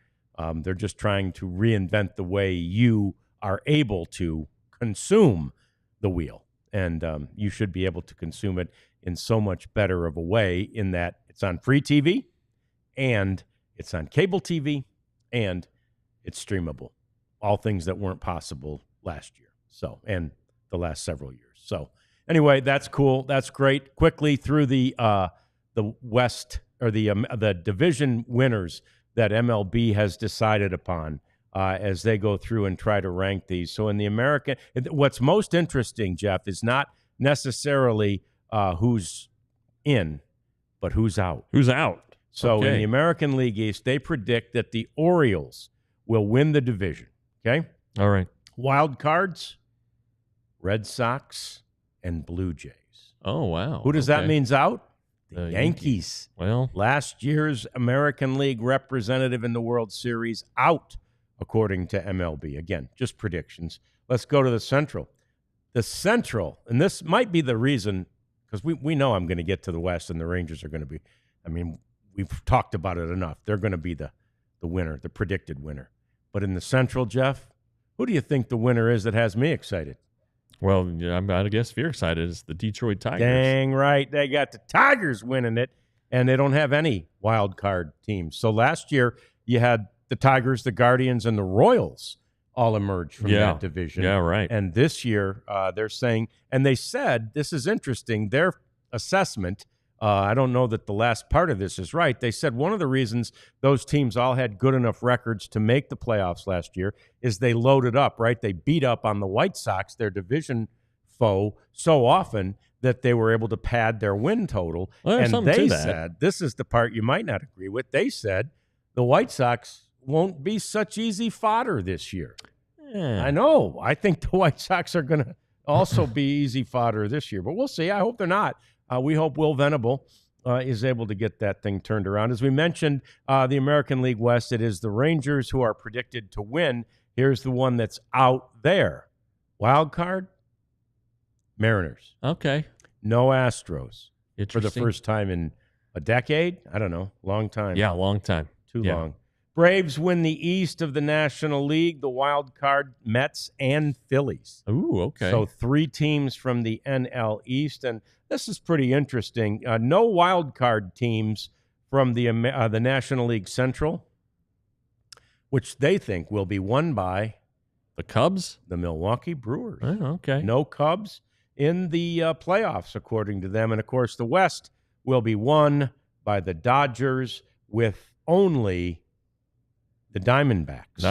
They're just trying to reinvent the way you are able to consume the wheel. And you should be able to consume it in so much better of a way in that it's on free TV and it's on cable TV and it's streamable. All things that weren't possible last year. So, and the last several years. So anyway, that's cool. That's great. Quickly through the West or the division winners. that MLB has decided upon as they go through and try to rank these. So in the American, what's most interesting, Jeff, is not necessarily who's in, but who's out. Who's out? So in the American League East, they predict that the Orioles will win the division. Okay? All right. Wildcards, Red Sox, and Blue Jays. Oh, wow. Who does that mean's out? The Yankees. Well, last year's American League representative in the World Series out, according to MLB. Again, just predictions. Let's go to the Central. The Central, and this might be the reason, because we know I'm going to get to the West and the Rangers are going to be, I mean, we've talked about it enough. They're going to be the winner, the predicted winner. But in the Central, Jeff, who do you think the winner is that has me excited? Well, I guess if you're excited, it's the Detroit Tigers. Dang right. They got the Tigers winning it, and they don't have any wild card teams. So last year, you had the Tigers, the Guardians, and the Royals all emerge from that division. Yeah, right. And this year, they're saying, and they said, this is interesting, their assessment, I don't know that the last part of this is right. They said one of the reasons those teams all had good enough records to make the playoffs last year is they loaded up, right? They beat up on the White Sox, their division foe, so often that they were able to pad their win total. Well, and they said, this is the part you might not agree with, they said the White Sox won't be such easy fodder this year. Yeah. I know. I think the White Sox are going to also be easy fodder this year, but we'll see. I hope they're not. We hope Will Venable is able to get that thing turned around. As we mentioned, the American League West, it is the Rangers who are predicted to win. Here's the one that's out there. Wild card, Mariners. Okay. No Astros for the Interesting. first time in a decade. I don't know. Long time. Yeah, long time. Too long. Braves win the East of the National League, the wild card, Mets and Phillies. Ooh, okay. So 3 teams from the NL East, and this is pretty interesting. No wild card teams from the National League Central, which they think will be won by the Cubs, the Milwaukee Brewers. Oh, okay. No Cubs in the playoffs, according to them. And, of course, the West will be won by the Dodgers with only the Diamondbacks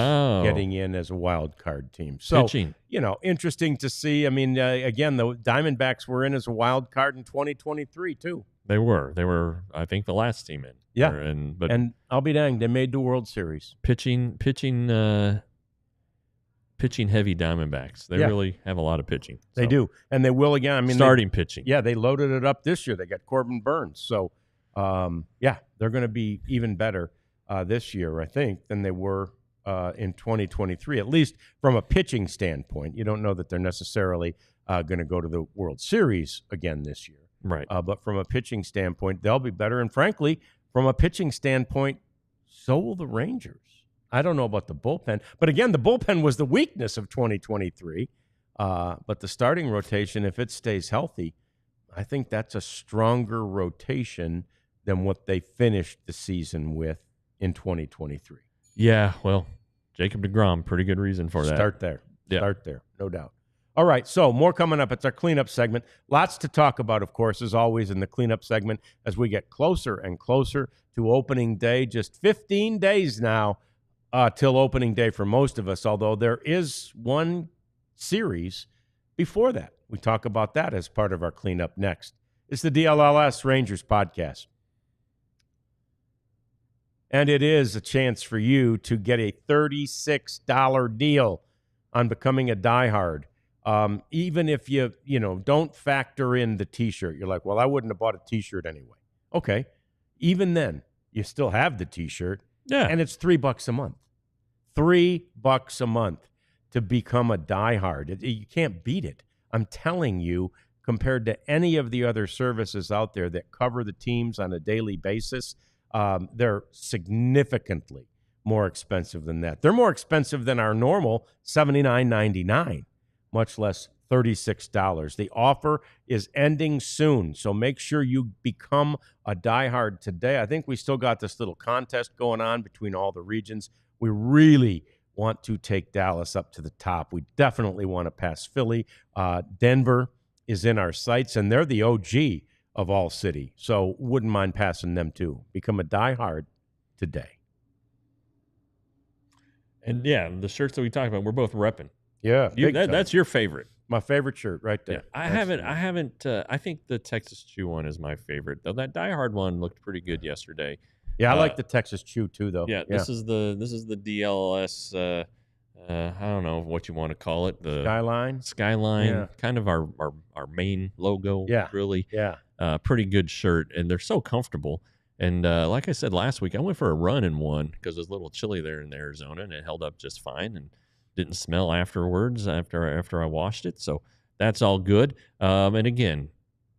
getting in as a wild card team. So, pitching. Interesting to see. I mean, again, the Diamondbacks were in as a wild card in 2023, too. They were, I think, the last team in. Yeah. But and I'll be danged, they made the World Series. Pitching heavy Diamondbacks. They really have a lot of pitching. They do. And they will again. I mean, starting pitching. Yeah, they loaded it up this year. They got Corbin Burns. So, they're going to be even better this year, I think, than they were in 2023, at least from a pitching standpoint. You don't know that they're necessarily going to go to the World Series again this year. Right. But from a pitching standpoint, they'll be better. And frankly, from a pitching standpoint, so will the Rangers. I don't know about the bullpen. But again, the bullpen was the weakness of 2023. But the starting rotation, if it stays healthy, I think that's a stronger rotation than what they finished the season with in 2023. Yeah, well, Jacob deGrom, pretty good reason for that. Start there. Yeah. Start there, no doubt. All right, so more coming up. It's our cleanup segment. Lots to talk about, of course, as always, in the cleanup segment as we get closer and closer to opening day. Just 15 days now till opening day for most of us, although there is one series before that. We talk about that as part of our cleanup next. It's the DLLS Rangers Podcast. And it is a chance for you to get a $36 deal on becoming a diehard. Even if you don't factor in the T-shirt. You're like, well, I wouldn't have bought a T-shirt anyway. Okay. Even then, you still have the T-shirt. Yeah. And it's $3 a month. $3 a month to become a diehard. You can't beat it. I'm telling you, compared to any of the other services out there that cover the teams on a daily basis, they're significantly more expensive than that. They're more expensive than our normal $79.99, much less $36. The offer is ending soon, so make sure you become a diehard today. I think we still got this little contest going on between all the regions. We really want to take Dallas up to the top. We definitely want to pass Philly. Denver is in our sights, and they're the OG of all city. So wouldn't mind passing them too. Become a diehard today. And yeah, the shirts that we talked about, we're both repping. Yeah, That's your favorite. My favorite shirt right there. Yeah, I haven't. I think the Texas Chew one is my favorite, though. That Die Hard one looked pretty good yesterday. Yeah, I like the Texas Chew too, though. Yeah, this is the DLLS. I don't know what you want to call it. The Skyline, kind of our main logo. Yeah, really. Yeah, pretty good shirt, and they're so comfortable. And like I said last week, I went for a run in one because it was a little chilly there in Arizona, and it held up just fine and didn't smell afterwards after I washed it. So that's all good. And again,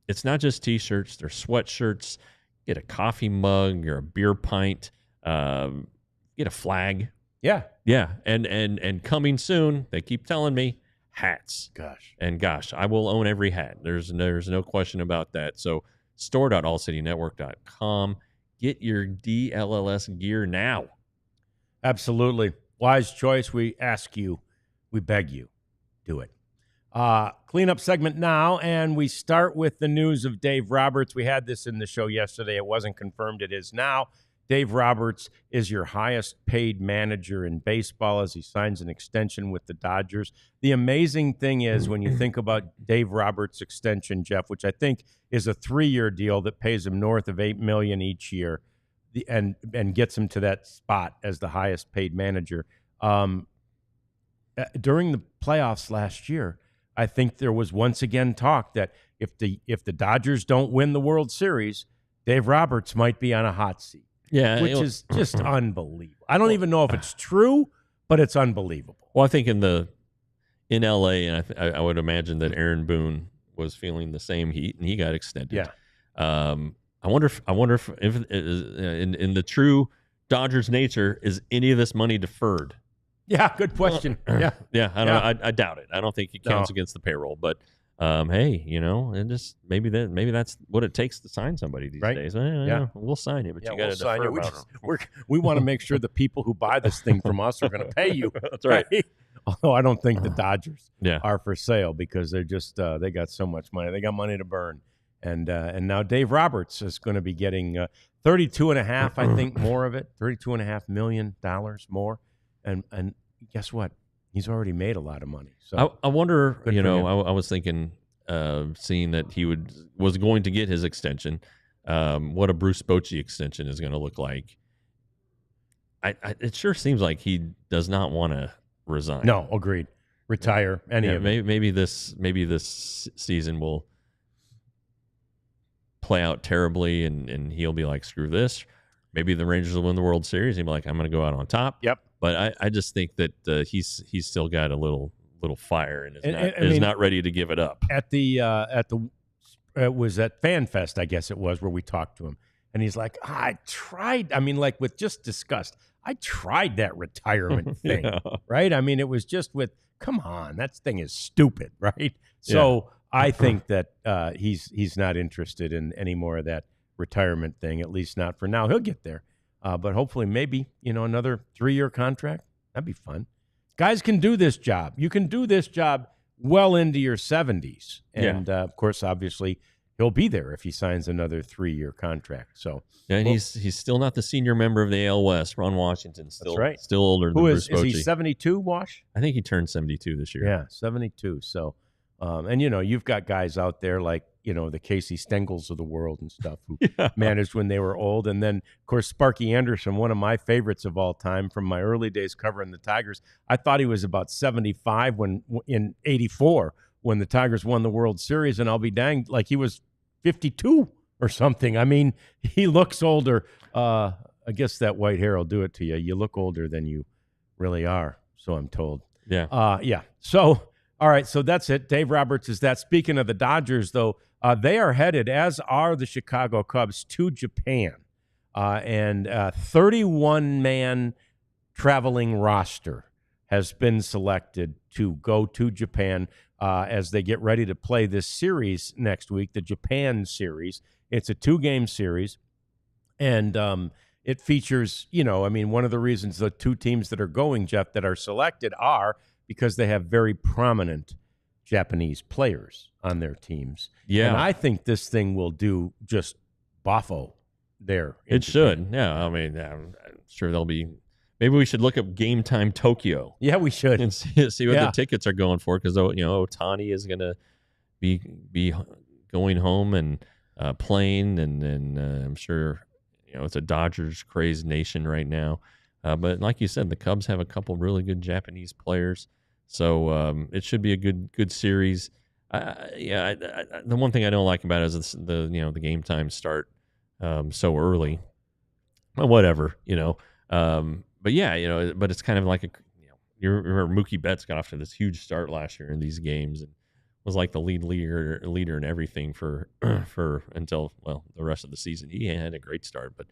it's not just T-shirts; they're sweatshirts. Get a coffee mug or a beer pint. Get a flag. Yeah. And coming soon, they keep telling me, hats. Gosh, I will own every hat. There's no question about that. So store.allcitynetwork.com. Get your DLLS gear now. Absolutely. Wise choice. We ask you, we beg you, do it. Cleanup segment now, and we start with the news of Dave Roberts. We had this in the show yesterday. It wasn't confirmed. It is now. Dave Roberts is your highest paid manager in baseball as he signs an extension with the Dodgers. The amazing thing is when you think about Dave Roberts' extension, Jeff, which I think is a 3-year deal that pays him north of $8 million each year, and gets him to that spot as the highest paid manager. During the playoffs last year, I think there was once again talk that if the Dodgers don't win the World Series, Dave Roberts might be on a hot seat. Yeah, which is just unbelievable. I don't even know if it's true, but it's unbelievable. Well, I think in LA, and I would imagine that Aaron Boone was feeling the same heat, and he got extended. Yeah. I wonder if in the true Dodgers nature, is any of this money deferred? Yeah, good question. Yeah. I doubt it. I don't think it counts against the payroll, but. Hey, and just maybe that's what it takes to sign somebody these days. We'll sign you, but you got to sign it. We want to make sure the people who buy this thing from us are going to pay you. That's right. Although I don't think the Dodgers are for sale because they're just they got so much money. They got money to burn, and now Dave Roberts is going to be getting $32.5, I think, more of it, $32.5 million more, and guess what? He's already made a lot of money. So I wonder, I was thinking, seeing that he was going to get his extension, what a Bruce Bochy extension is going to look like. It sure seems like he does not want to resign. No, agreed. Retire of it. Maybe this season will play out terribly, and he'll be like, screw this. Maybe the Rangers will win the World Series. He'll be like, I'm going to go out on top. Yep. But I just think that he's still got a little fire and is not ready to give it up. It was at FanFest, I guess it was, where we talked to him, and he's like, I tried. I mean, like with just disgust, I tried that retirement thing, right? I mean, it was just come on, that thing is stupid, right? So I think that he's not interested in any more of that retirement thing, at least not for now. He'll get there. But hopefully maybe, another 3-year contract. That'd be fun. Guys can do this job. You can do this job well into your 70s. And, of course, obviously, he'll be there if he signs another 3-year contract. So, and he's still not the senior member of the AL West. Ron Washington's still older than Bruce Bochy. Is he 72, Wash? I think he turned 72 this year. Yeah, 72. So, and, you've got guys out there like, the Casey Stengels of the world and stuff who managed when they were old. And then, of course, Sparky Anderson, one of my favorites of all time from my early days covering the Tigers. I thought he was about 75 in 84 when the Tigers won the World Series. And I'll be danged, like he was 52 or something. I mean, he looks older. I guess that white hair will do it to you. You look older than you really are, so I'm told. Yeah. So, all right, so that's it. Dave Roberts is that. Speaking of the Dodgers, though, they are headed, as are the Chicago Cubs, to Japan. And a 31-man traveling roster has been selected to go to Japan as they get ready to play this series next week, the Japan series. It's a 2-game series, and it features, one of the reasons the 2 teams that are going, Jeff, that are selected are because they have very prominent Japanese players on their teams. Yeah. And I think this thing will do just boffo there. It should. Yeah. I mean, I'm sure there'll be Maybe we should look up Game Time Tokyo. Yeah, we should. And see what the tickets are going for, because Ohtani is going to be going home and playing, and I'm sure it's a Dodgers crazed nation right now. But like you said, the Cubs have a couple really good Japanese players, so it should be a good series. The one thing I don't like about it is the game time start so early. Well, whatever, but yeah, but it's kind of like you remember Mookie Betts got off to this huge start last year in these games and was like the leader and everything for until the rest of the season. He had a great start, but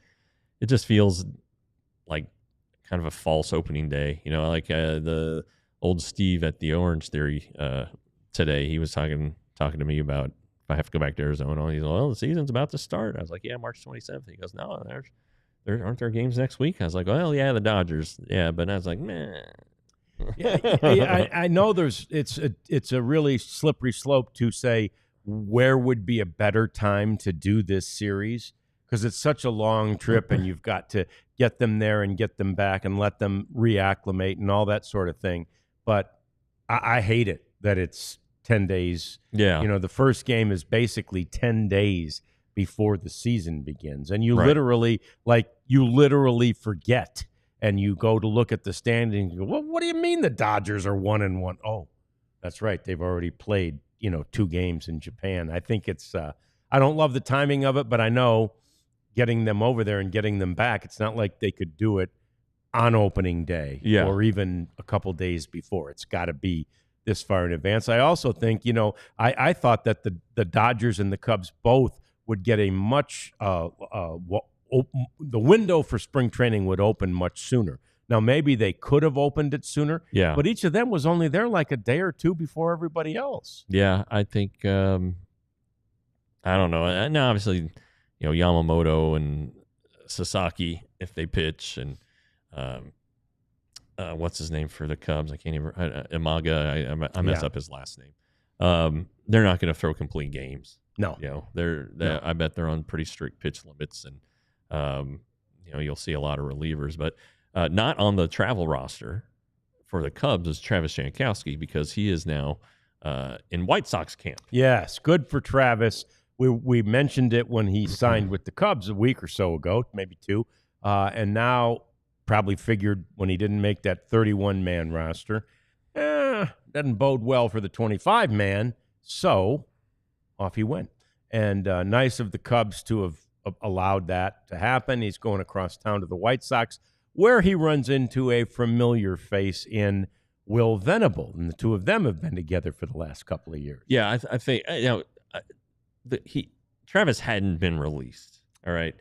it just feels like kind of a false opening day. Like the old Steve at the Orange Theory today, he was talking to me about if I have to go back to Arizona. He's like, well, the season's about to start. I was like, yeah, March 27th. He goes, no, aren't there games next week? I was like, well, yeah, the Dodgers. Yeah, but I was like, meh. I know it's a really slippery slope to say where would be a better time to do this series, because it's such a long trip and you've got to get them there and get them back and let them reacclimate and all that sort of thing. But I hate it that it's 10 days. Yeah. The first game is basically 10 days before the season begins. And you literally forget. And you go to look at the standings and go, well, what do you mean the Dodgers are 1-1? Oh, that's right. They've already played, 2 games in Japan. I think it's I don't love the timing of it, but I know getting them over there and getting them back, it's not like they could do it on opening day or even a couple days before. It's got to be this far in advance. I also think, I thought that the Dodgers and the Cubs both would get a much the window for spring training would open much sooner. Now, maybe they could have opened it sooner, but each of them was only there like a day or two before everybody else. Yeah, I think, I don't know. Now, obviously, Yamamoto and Sasaki, if they pitch, and what's his name for the Cubs? I can't even, Imaga, I mess up his last name. They're not going to throw complete games. No. I bet they're on pretty strict pitch limits, and you'll see a lot of relievers, but not on the travel roster for the Cubs is Travis Jankowski, because he is now in White Sox camp. Yes, good for Travis. We mentioned it when he signed with the Cubs a week or so ago, maybe 2, and now probably figured when he didn't make that 31-man roster, doesn't bode well for the 25-man, so off he went. And nice of the Cubs to have allowed that to happen. He's going across town to the White Sox, where he runs into a familiar face in Will Venable, and the two of them have been together for the last couple of years. Yeah, I think Travis hadn't been released. All right,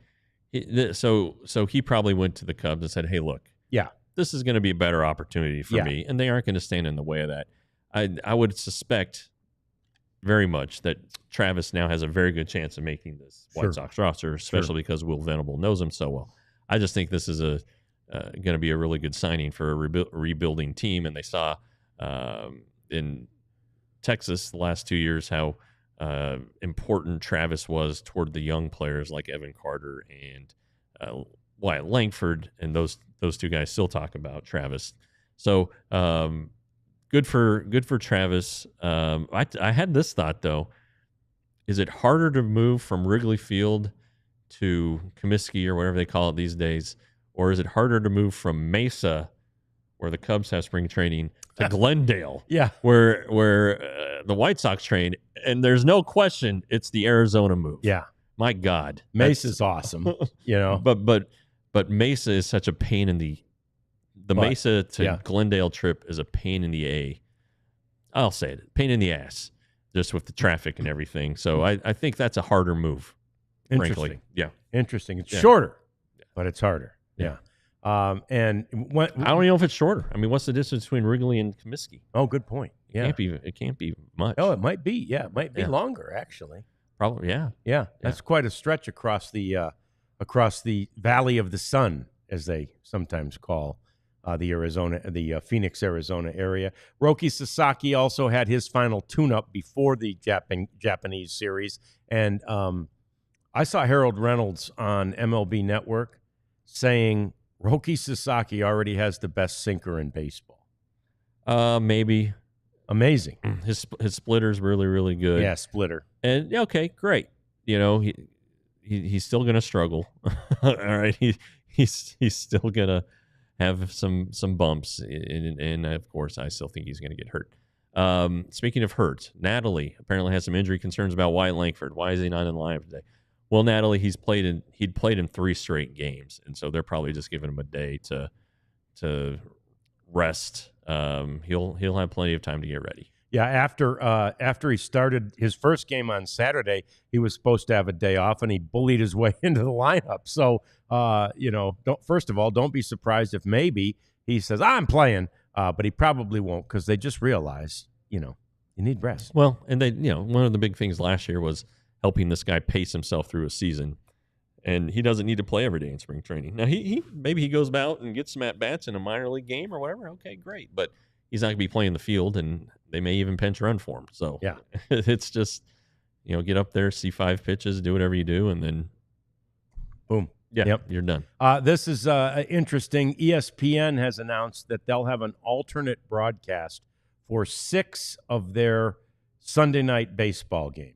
so he probably went to the Cubs and said, "Hey, look, this is going to be a better opportunity for me, and they aren't going to stand in the way of that." I would suspect very much that Travis now has a very good chance of making this White Sox roster, especially because Will Venable knows him so well. I just think this is going to be a really good signing for a rebuilding team, and they saw in Texas the last 2 years how important Travis was toward the young players like Evan Carter and Wyatt Langford, and those 2 guys still talk about Travis. So good for Travis. I had this thought though: is it harder to move from Wrigley Field to Comiskey or whatever they call it these days, or is it harder to move from Mesa, where the Cubs have spring training, to Glendale, where the White Sox train? And there's no question it's the Arizona move. Yeah, my God, Mesa's awesome. but Mesa is such a pain in the Mesa to Glendale trip is a pain in the A. I'll say it, pain in the ass, just with the traffic and everything. So I think that's a harder move. Interesting. Frankly. Yeah. Interesting. It's shorter, but it's harder. Yeah. And I don't know if it's shorter. I mean, what's the distance between Wrigley and Comiskey? Oh, good point. It can't be much. Oh, it might be. Yeah, it might be longer actually. Probably. Yeah. Yeah. That's quite a stretch across the Valley of the Sun, as they sometimes call the Phoenix, Arizona area. Roki Sasaki also had his final tune-up before the Japanese series, and I saw Harold Reynolds on MLB Network saying Roki Sasaki already has the best sinker in baseball. Maybe. Amazing. His splitter's really, really good. Yeah, splitter. And okay, great. You know, he's still going to struggle. All right, he's still going to have some bumps, and of course, I still think he's going to get hurt. Speaking of hurt, Natalie apparently has some injury concerns about Wyatt Langford. Why is he not in the lineup today? Well, Natalie, he'd played in 3 straight games, and so they're probably just giving him a day to rest. He'll have plenty of time to get ready. Yeah, after he started his first game on Saturday, he was supposed to have a day off, and he bullied his way into the lineup. So, first of all, don't be surprised if maybe he says, I'm playing, but he probably won't because they just realize, you need rest. Well, and one of the big things last year was helping this guy pace himself through a season, and he doesn't need to play every day in spring training. Now, maybe he goes out and gets some at-bats in a minor league game or whatever. Okay, great, but he's not going to be playing the field, and they may even pinch run for him. So yeah, it's just, get up there, see 5 pitches, do whatever you do, and then boom. Yeah, yep. You're done. This is interesting. ESPN has announced that they'll have an alternate broadcast for 6 of their Sunday night baseball games.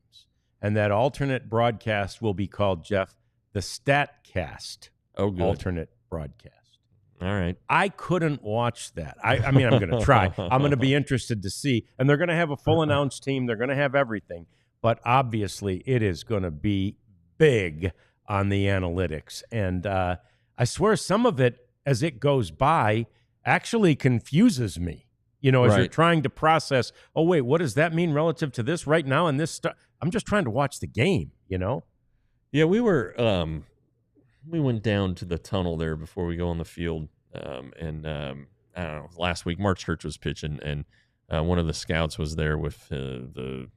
And that alternate broadcast will be called, Jeff, the Statcast. Oh, good. Alternate broadcast. All right. I couldn't watch that. I mean, I'm going to try. I'm going to be interested to see. And they're going to have a full announced team. They're going to have everything. But obviously, it is going to be big on the analytics. And I swear some of it, as it goes by, actually confuses me. As you're trying to process, oh, wait, what does that mean relative to this right now and this stuff? I'm just trying to watch the game, Yeah, we went down to the tunnel there before we go on the field. And I don't know, last week, Mark Church was pitching, and one of the scouts was there with the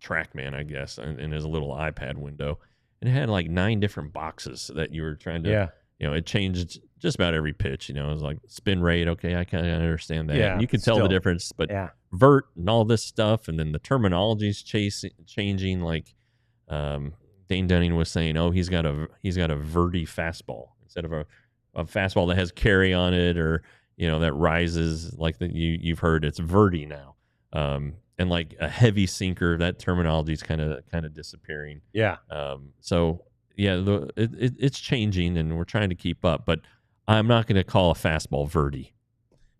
TrackMan, I guess, in his little iPad window. And it had like 9 different boxes that you were trying to, it changed just about every pitch. It was like spin rate. Okay, I kind of understand that. Yeah, and you can tell the difference, but vert and all this stuff, and then the terminology's changing. Like Dane Dunning was saying, oh, he's got a verty fastball instead of a fastball that has carry on it, or that rises like that. You've heard it's verty now. And like a heavy sinker, that terminology is kind of disappearing. Yeah. So yeah, it's changing, and we're trying to keep up. But I'm not going to call a fastball verty.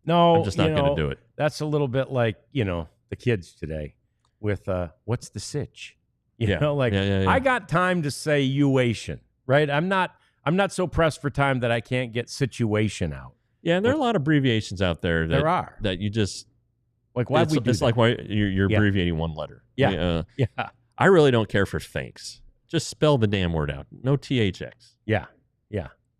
No, I'm just not going to do it. That's a little bit like the kids today with what's the sitch? I got time to say uation, right? I'm not so pressed for time that I can't get situation out. Yeah, and there are a lot of abbreviations out there. That you just. Like, why we do it's that? like why you're abbreviating one letter. Yeah. I really don't care for thanks. Just spell the damn word out. No THX. Yeah.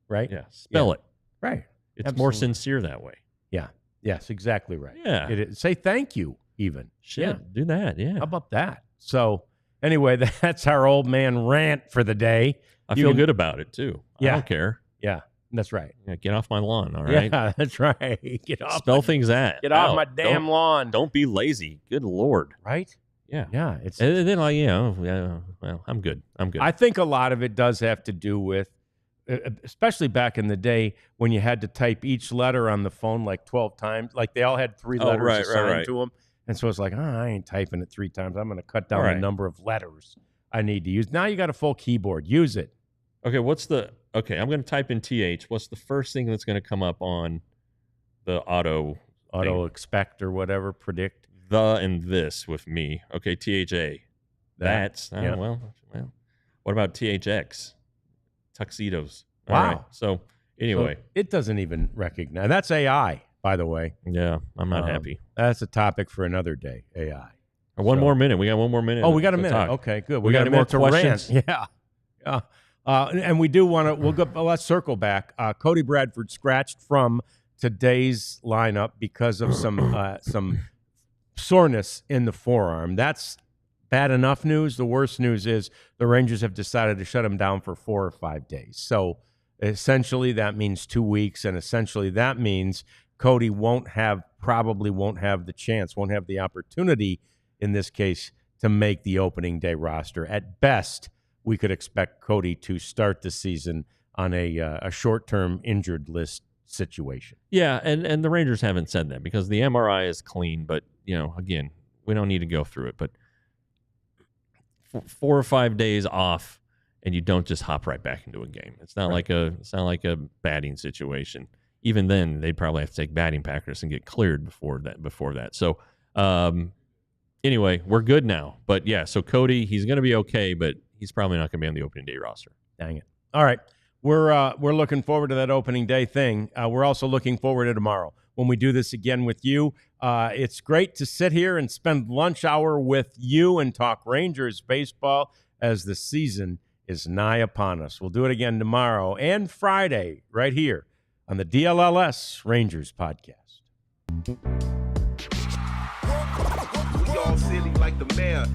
Right? Yeah. Spell it. Right. It's more sincere that way. Yeah. Yes, exactly right. Yeah. Say thank you even. Shit. Do that. Yeah. How about that? So anyway, that's our old man rant for the day. I feel good about it too. I don't care. Yeah. That's right. Yeah, get off my lawn, all right? Yeah, that's right. Get off. Spell things out. Get off my damn lawn. Don't be lazy. Good Lord. Right? Yeah. Yeah. And then well, I'm good. I think a lot of it does have to do with, especially back in the day when you had to type each letter on the phone like 12 times. Like they all had 3 letters assigned to them. And so it's like, I ain't typing it 3 times. I'm going to cut down the number of letters I need to use. Now you got a full keyboard. Use it. Okay, I'm going to type in TH. What's the first thing that's going to come up on the auto expect or whatever, predict? The and this with me. Okay, THA. That's well. What about THX? Tuxedos. Wow. All right. So anyway, it doesn't even recognize. That's AI, by the way. Yeah, I'm not happy. That's a topic for another day. AI. One more minute. We got one more minute. Oh, we got a minute. Talk. Okay, good. We got a more minute to questions. Rant. Yeah. And we do want to. Let's circle back. Cody Bradford scratched from today's lineup because of some soreness in the forearm. That's bad enough news. The worst news is the Rangers have decided to shut him down for 4 or 5 days. essentially that means 2 weeks, and essentially that means Cody probably won't have the chance, won't have the opportunity in this case to make the opening day roster. At best, we could expect Cody to start the season on a short-term injured list situation. Yeah, and the Rangers haven't said that because the MRI is clean, but, again, we don't need to go through it. But 4 or 5 days off, and you don't just hop right back into a game. It's not like a batting situation. Even then, they'd probably have to take batting practice and get cleared before that. So, anyway, we're good now. But yeah, so Cody, he's going to be okay, but he's probably not going to be on the opening day roster. Dang it! All right, we're looking forward to that opening day thing. We're also looking forward to tomorrow when we do this again with you. It's great to sit here and spend lunch hour with you and talk Rangers baseball as the season is nigh upon us. We'll do it again tomorrow and Friday right here on the DLLS Rangers Podcast. We all silly like the mayor.